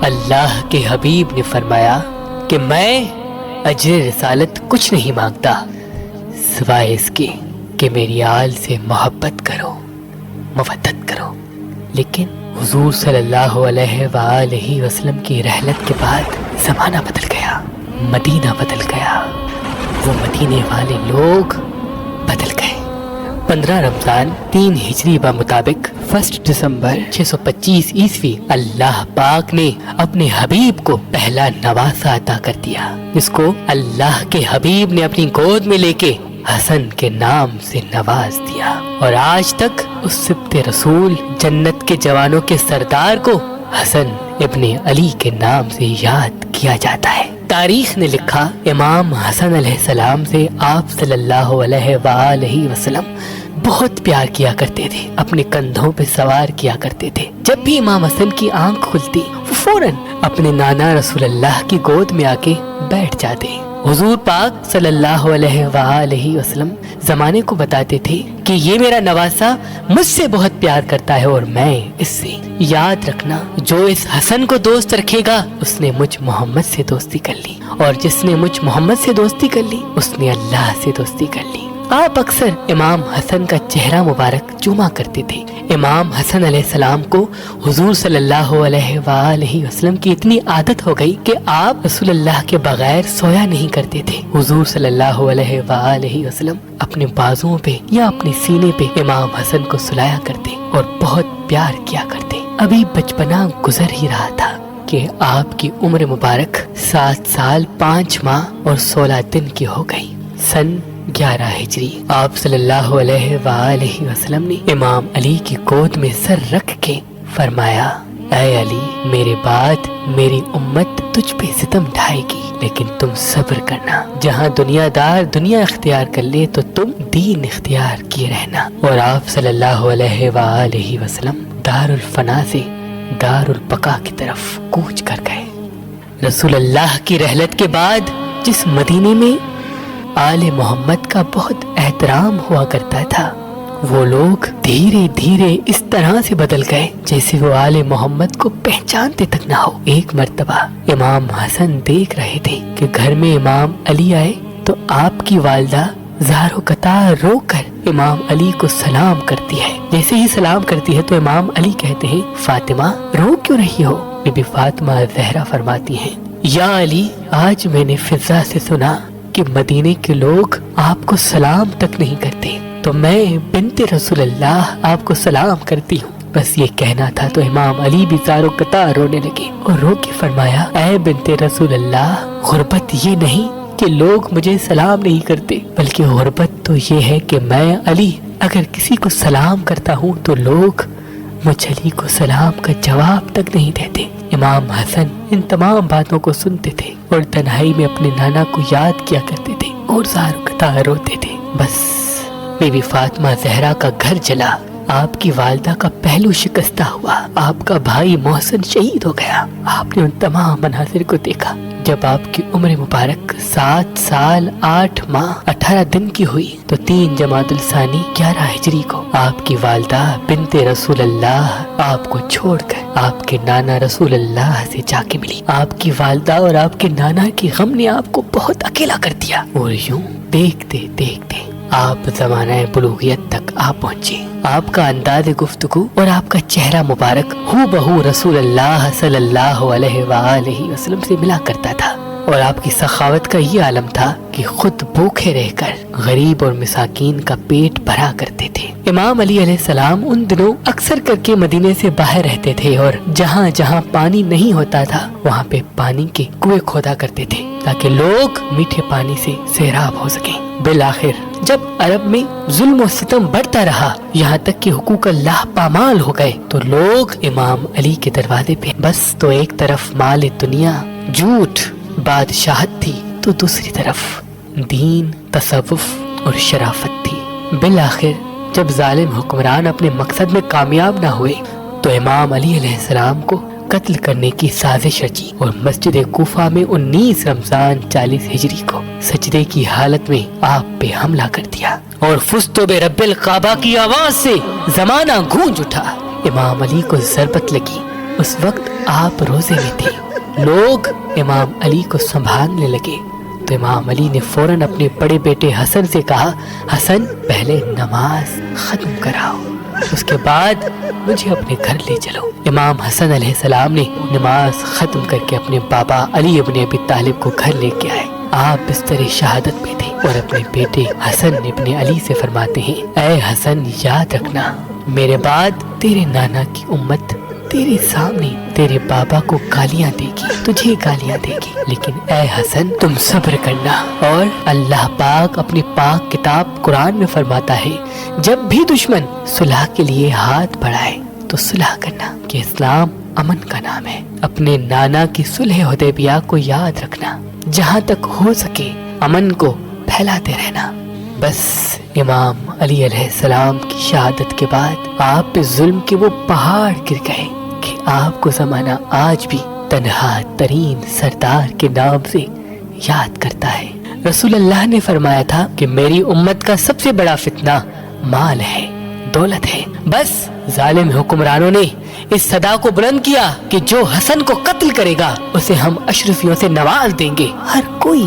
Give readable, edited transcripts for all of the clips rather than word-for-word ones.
اللہ کے حبیب نے فرمایا کہ میں اجر رسالت کچھ نہیں مانگتا سوائے اس کے کہ میری آل سے محبت کرو، مودت کرو۔ لیکن حضور صلی اللہ علیہ وآلہ وسلم کی رحلت کے بعد زمانہ بدل گیا، مدینہ بدل گیا، وہ مدینے والے لوگ بدل گئے۔ 15 رمضان 3 ہجری بمطابق 1 دسمبر 625 عیسوی اللہ پاک نے اپنے حبیب کو پہلا نواسہ عطا کر دیا، جس کو اللہ کے حبیب نے اپنی گود میں لے کے حسن کے نام سے نواز دیا، اور آج تک اس سبط رسول جنت کے جوانوں کے سردار کو حسن ابن علی کے نام سے یاد کیا جاتا ہے۔ تاریخ نے لکھا امام حسن علیہ السلام سے آپ صلی اللہ علیہ وآلہ وسلم بہت پیار کیا کرتے تھے، اپنے کندھوں پہ سوار کیا کرتے تھے۔ جب بھی امام حسن کی آنکھ کھلتی وہ فوراً اپنے نانا رسول اللہ کی گود میں آ کے بیٹھ جاتے۔ حضور پاک صلی اللہ علیہ وآلہ وسلم زمانے کو بتاتے تھے کہ یہ میرا نواسہ مجھ سے بہت پیار کرتا ہے اور میں اس سے۔ یاد رکھنا، جو اس حسن کو دوست رکھے گا اس نے مجھ محمد سے دوستی کر لی، اور جس نے مجھ محمد سے دوستی کر لی اس نے اللہ سے دوستی کر لی۔ آپ اکثر امام حسن کا چہرہ مبارک چوما کرتے تھے۔ امام حسن علیہ السلام کو حضور صلی اللہ علیہ وآلہ وسلم کی اتنی عادت ہو گئی کہ آپ رسول اللہ کے بغیر سویا نہیں کرتے تھے۔ حضور صلی اللہ علیہ وآلہ وسلم اپنے بازوؤں پہ یا اپنے سینے پہ امام حسن کو سلایا کرتے اور بہت پیار کیا کرتے۔ ابھی بچپنا گزر ہی رہا تھا کہ آپ کی عمر مبارک 7 سال 5 ماہ اور 16 دن کی ہو گئی۔ سن 11 ہجری آپ صلی اللہ علیہ وآلہ وسلم نے امام علی کی گود میں سر رکھ کے فرمایا، اے علی، میرے بعد میری امت تجھ پہ ستم ڈھائے گی، لیکن تم صبر کرنا۔ جہاں دنیا دار دنیا اختیار کر لے تو تم دین اختیار کیے رہنا۔ اور آپ صلی اللہ علیہ وآلہ وسلم دار الفنا سے دار البقا کی طرف کوچ کر گئے۔ رسول اللہ کی رحلت کے بعد جس مدینے میں آل محمد کا بہت احترام ہوا کرتا تھا، وہ لوگ دھیرے دھیرے اس طرح سے بدل گئے جیسے وہ آل محمد کو پہچانتے تک نہ ہو۔ ایک مرتبہ امام حسن دیکھ رہے تھے کہ گھر میں امام علی آئے تو آپ کی والدہ زار و قطار رو کر امام علی کو سلام کرتی ہے۔ جیسے ہی سلام کرتی ہے تو امام علی کہتے ہیں، فاطمہ رو کیوں رہی ہو؟ بی بی فاطمہ زہرا فرماتی ہیں، یا علی، آج میں نے فضا سے سنا کہ مدینے کے لوگ آپ کو سلام تک نہیں کرتے، تو میں بنت رسول اللہ آپ کو سلام کرتی ہوں۔ بس یہ کہنا تھا تو امام علی بھی زار و قطار رونے لگے اور رو کے فرمایا، اے بنت رسول اللہ، غربت یہ نہیں کہ لوگ مجھے سلام نہیں کرتے، بلکہ غربت تو یہ ہے کہ میں علی اگر کسی کو سلام کرتا ہوں تو لوگ مجھ علی کو سلام کا جواب تک نہیں دیتے۔ امام حسن ان تمام باتوں کو سنتے تھے اور تنہائی میں اپنے نانا کو یاد کیا کرتے تھے اور زار و قطار روتے تھے۔ بس بی بی فاطمہ زہرا کا گھر جلا، آپ کی والدہ کا پہلو شکستہ ہوا، آپ کا بھائی محسن شہید ہو گیا۔ آپ نے ان تمام مناظر کو دیکھا جب آپ کی عمر مبارک 7 سال 8 ماہ 18 دن کی ہوئی تو 3 جمادی الثانی 11 ہجری کو آپ کی والدہ بنت رسول اللہ آپ کو چھوڑ کر آپ کے نانا رسول اللہ سے جا کے ملی۔ آپ کی والدہ اور آپ کے نانا کی غم نے آپ کو بہت اکیلا کر دیا، اور یوں دیکھتے دیکھتے آپ زمانہ بلوغیت تک آ پہنچے۔ آپ کا انداز گفتگو اور آپ کا چہرہ مبارک ہو بہو رسول اللہ صلی اللہ علیہ وآلہ وسلم سے ملا کرتا تھا، اور آپ کی سخاوت کا یہ عالم تھا کہ خود بھوکے رہ کر غریب اور مساکین کا پیٹ بھرا کرتے تھے۔ امام علی علیہ السلام ان دنوں اکثر کر کے مدینے سے باہر رہتے تھے، اور جہاں جہاں پانی نہیں ہوتا تھا وہاں پہ پانی کے کنویں کھودا کرتے تھے تاکہ لوگ میٹھے پانی سے سیراب ہو سکیں۔ بالآخر جب عرب میں ظلم و ستم بڑھتا رہا، یہاں تک کہ حقوق اللہ پامال ہو گئے، تو لوگ امام علی کے دروازے پہ بس تو ایک طرف مال دنیا، جھوٹ، بادشاہت تھی تو دوسری طرف دین، تصوف اور شرافت تھی۔ بالآخر جب ظالم حکمران اپنے مقصد میں کامیاب نہ ہوئے تو امام علی علیہ السلام کو قتل کرنے کی سازش رچی اور مسجد کوفہ میں 19 رمضان 40 ہجری کو سجدے کی حالت میں آپ پہ حملہ کر دیا، اور فزتو برب الکعبہ کی آواز سے زمانہ گونج اٹھا۔ امام علی کو ضربت لگی، اس وقت آپ روزے میں تھے۔ لوگ امام علی کو سنبھالنے لگے تو امام علی نے فوراً اپنے بڑے بیٹے حسن سے کہا، حسن پہلے نماز ختم کراؤ، اس کے بعد مجھے اپنے گھر لے چلو۔ امام حسن علیہ السلام نے نماز ختم کر کے اپنے بابا علی ابن ابی طالب کو گھر لے کے آئے۔ آپ بستر شہادت پہ تھے اور اپنے بیٹے حسن ابن علی سے فرماتے ہیں، اے حسن یاد رکھنا، میرے بعد تیرے نانا کی امت تیرے سامنے تیرے بابا کو گالیاں دے گی، تجھے گالیاں دے گی، لیکن اے حسن تم صبر کرنا۔ اور اللہ پاک اپنی پاک کتاب قرآن میں فرماتا ہے، جب بھی دشمن صلح کے لیے ہاتھ بڑھائے تو صلح کرنا، کہ اسلام امن کا نام ہے۔ اپنے نانا کی صلح حدیبیہ کو یاد رکھنا، جہاں تک ہو سکے امن کو پھیلاتے رہنا۔ بس امام علی علیہ السلام کی شہادت کے بعد آپ پہ ظلم کے وہ پہاڑ گر گئے کہ آپ کو زمانہ آج بھی تنہا ترین سردار کے نام سے یاد کرتا ہے۔ رسول اللہ نے فرمایا تھا کہ میری امت کا سب سے بڑا فتنہ مال ہے، دولت ہے۔ بس ظالم حکمرانوں نے اس صدا کو بلند کیا کہ جو حسن کو قتل کرے گا اسے ہم اشرفیوں سے نواز دیں گے۔ ہر کوئی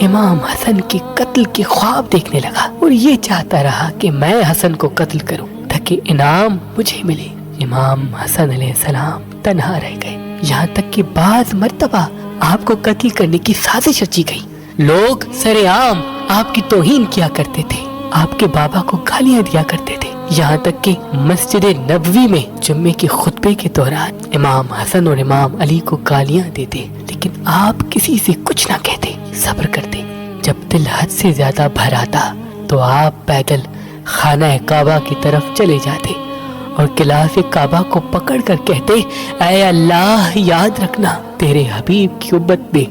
امام حسن کے قتل کے خواب دیکھنے لگا اور یہ چاہتا رہا کہ میں حسن کو قتل کروں تاکہ انعام مجھے ملے۔ امام حسن علیہ السلام تنہا رہ گئے، یہاں تک کہ بعض مرتبہ آپ کو قتل کرنے کی سازش رچی گئی۔ لوگ سر عام آپ کی توہین کیا کرتے تھے، آپ کے بابا کو گالیاں دیا کرتے تھے، یہاں تک کہ مسجد نبوی میں جمعے کے خطبے کے دوران امام حسن اور امام علی کو گالیاں دیتے، لیکن آپ کسی سے کچھ نہ کہتے، صبر کرتے۔ جب دل حد سے زیادہ بھر آتا تو آپ پیدل خانہ کعبہ کی طرف چلے جاتے اور غلاف کعبہ کو پکڑ کر کہتے، اے اللہ یاد رکھنا، تیرے حبیب کی امت نے،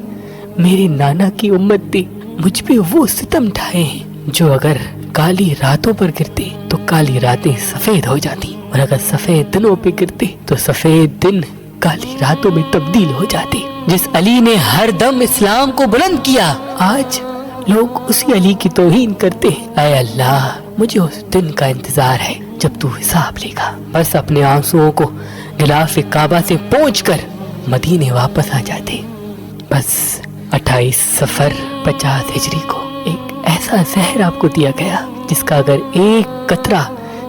میرے نانا کی امت نے مجھ پہ وہ ستم ڈھائے ہیں جو اگر کالی راتوں پر گرتے تو کالی راتیں سفید ہو جاتی، اور اگر سفید دنوں پہ گرتے تو سفید دن کالی راتوں میں تبدیل ہو جاتے۔ جس علی نے ہر دم اسلام کو بلند کیا، آج لوگ اسی علی کی توہین کرتے ہیں۔ اے اللہ مجھے اس دن کا انتظار ہے جب تو حساب لے گا۔ بس اپنے آنسوؤں کو غلاف کعبہ سے پونچھ کر مدینے واپس آ جاتے۔ بس 28 صفر 50 ہجری کو ایک ایسا زہر آپ کو دیا گیا جس کا اگر ایک قطرہ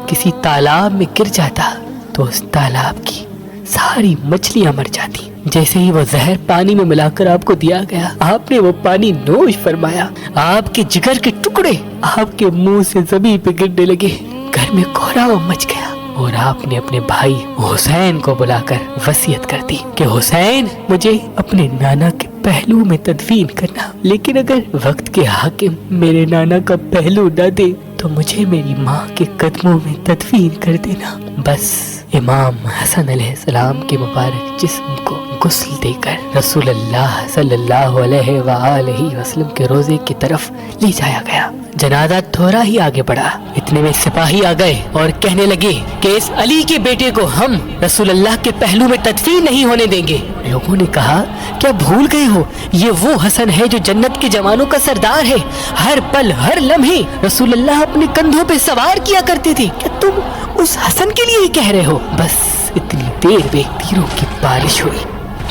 کسی تالاب میں گر جاتا تو اس تالاب کی ساری مچھلیاں مر جاتی۔ جیسے ہی وہ زہر پانی میں ملا کر آپ کو دیا گیا، آپ نے وہ پانی نوش فرمایا، آپ کے جگر کے ٹکڑے آپ کے منہ سے زمین پہ گرنے لگے، گھر میں کوہراؤ مچ گیا، اور آپ نے اپنے بھائی حسین کو بلا کر وصیت کر دی کہ حسین مجھے اپنے نانا کے پہلو میں تدفین کرنا، لیکن اگر وقت کے حاکم میرے نانا کا پہلو نہ دے تو مجھے میری ماں کے قدموں میں تدفین کر دینا۔ بس امام حسن علیہ السلام کے مبارک جسم کو غسل دے کر رسول اللہ صلی اللہ علیہ وآلہ وسلم کے روزے کی طرف لے جایا گیا۔ جنازہ تھوڑا ہی آگے بڑھا، اتنے میں سپاہی آ گئے اور کہنے لگے کہ اس علی کے بیٹے کو ہم رسول اللہ کے پہلو میں تدفین نہیں ہونے دیں گے۔ لوگوں نے کہا، کیا بھول گئے ہو، یہ وہ حسن ہے جو جنت کے جوانوں کا سردار ہے، ہر پل ہر لمحے رسول اللہ اپنے کندھوں پہ سوار کیا کرتے تھے، کیا تم اس حسن کے لیے ہی کہہ رہے ہو؟ بس اتنی دیر میں تیروں کی بارش ہوئی،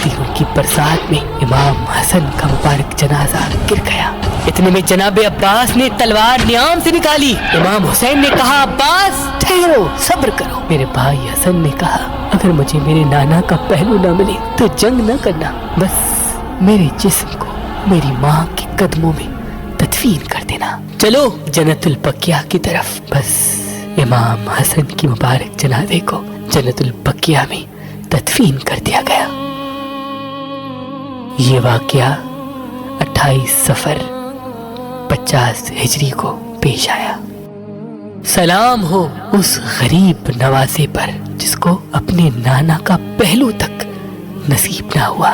تیروں کی برسات میں امام حسن کا مبارک جنازہ گر گیا۔ اتنے میں جناب عباس نے تلوار نیام سے نکالی۔ امام حسین نے کہا، عباس ٹھہرو، صبر کرو۔ میرے بھائی حسن نے کہا، اگر مجھے میرے نانا کا پہلو نہ ملے تو جنگ نہ کرنا، بس میرے جسم کو میری ماں کے قدموں میں تدفین کر دینا، چلو جنت البقیہ کی طرف۔ بس امام حسن کی مبارک جنازے کو جنت البقیہ میں تدفین کر دیا گیا۔ یہ واقعہ 28 صفر 50 ہجری کو پیش آیا۔ سلام ہو اس غریب نواسے پر جس کو اپنے نانا کا پہلو تک نصیب نہ ہوا۔